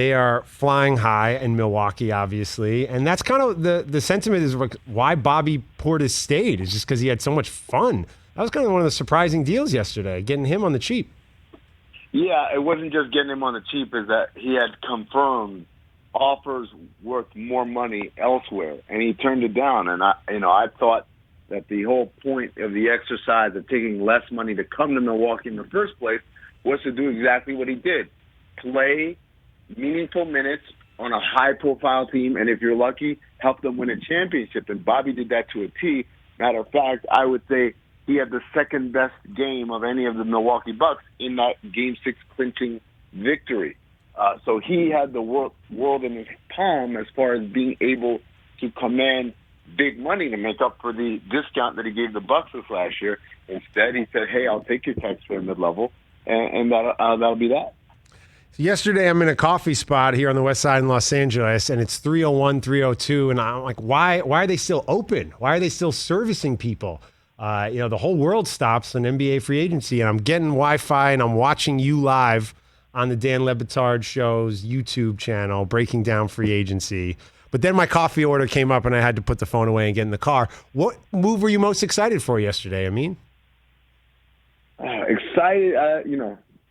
They are flying high in Milwaukee, obviously. And that's kind of the sentiment is like why Bobby Portis stayed. Is just because he had so much fun. That was kind of one of the surprising deals yesterday, getting him on the cheap. Yeah, it wasn't just getting him on the cheap, is that he had confirmed offers worth more money elsewhere, and he turned it down. And I thought that the whole point of the exercise of taking less money to come to Milwaukee in the first place was to do exactly what he did. Play meaningful minutes on a high-profile team, and if you're lucky, help them win a championship. And Bobby did that to a T. Matter of fact, I would say he had the second-best game of any of the Milwaukee Bucks in that Game 6 clinching victory. So he had the world in his palm as far as being able to command big money to make up for the discount that he gave the Bucks this last year. Instead, he said, hey, I'll take your taxpayer mid-level, and that'll be that. So yesterday, I'm in a coffee spot here on the west side in Los Angeles, and it's 301, 302, and I'm like, why are they still open? Why are they still servicing people? The whole world stops on NBA free agency, and I'm getting Wi-Fi, and I'm watching you live on the Dan Le Batard Show's YouTube channel, breaking down free agency. But then my coffee order came up, and I had to put the phone away and get in the car. What move were you most excited for yesterday, Amin? Excited,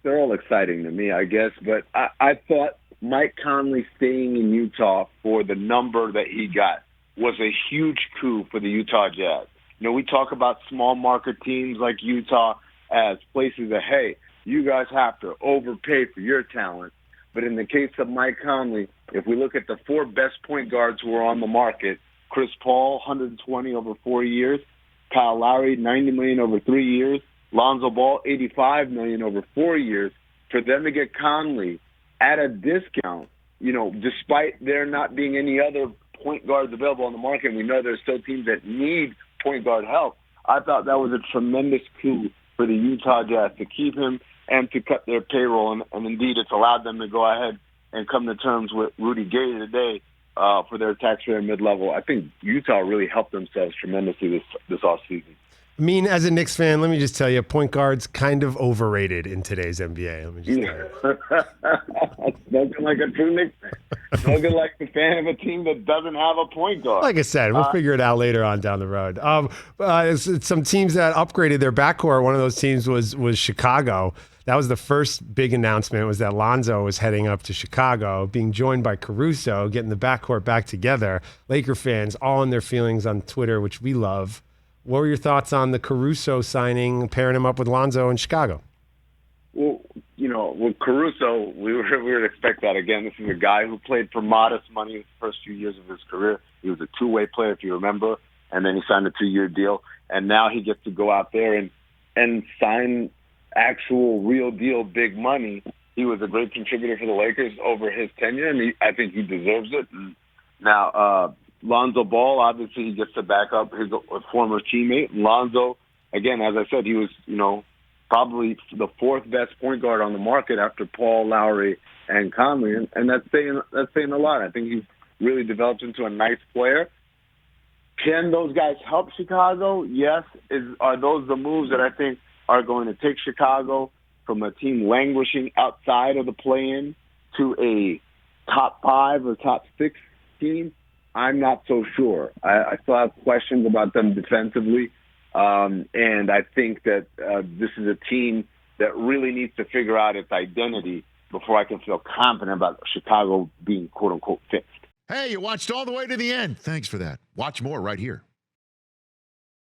they're all exciting to me, I guess. But I thought Mike Conley staying in Utah for the number that he got was a huge coup for the Utah Jazz. We talk about small market teams like Utah as places that, hey, you guys have to overpay for your talent. But in the case of Mike Conley, if we look at the four best point guards who are on the market, Chris Paul, 120 over 4 years, Kyle Lowry, $90 million over 3 years, Lonzo Ball, $85 million over 4 years, for them to get Conley at a discount, despite there not being any other point guards available on the market, and we know there's still teams that need point guard help, I thought that was a tremendous coup for the Utah Jazz to keep him and to cut their payroll. And indeed, it's allowed them to go ahead and come to terms with Rudy Gay today for their taxpayer mid-level. I think Utah really helped themselves tremendously this offseason. I mean, as a Knicks fan, let me just tell you, point guard's kind of overrated in today's NBA. Let me just tell you. Spoken like a true Knicks fan. Spoken like the fan of a team that doesn't have a point guard. Like I said, we'll figure it out later on down the road. Some teams that upgraded their backcourt, one of those teams was Chicago. That was the first big announcement, was that Lonzo was heading up to Chicago, being joined by Caruso, getting the backcourt back together. Laker fans all in their feelings on Twitter, which we love. What were your thoughts on the Caruso signing, pairing him up with Lonzo in Chicago? Well, with Caruso, we would expect that. Again, this is a guy who played for modest money the first few years of his career. He was a two-way player, if you remember, and then he signed a 2-year deal. And now he gets to go out there and sign actual real deal big money. He was a great contributor for the Lakers over his tenure, and I think he deserves it. And now, Lonzo Ball, obviously he gets to back up his former teammate. Lonzo, again, as I said, he was, probably the fourth best point guard on the market after Paul, Lowry, and Conley, and that's saying a lot. I think he's really developed into a nice player. Can those guys help Chicago? Yes. Are those the moves that I think are going to take Chicago from a team languishing outside of the play-in to a top 5 or top 6 team? I'm not so sure. I still have questions about them defensively. And I think that this is a team that really needs to figure out its identity before I can feel confident about Chicago being quote-unquote fixed. Hey, you watched all the way to the end. Thanks for that. Watch more right here.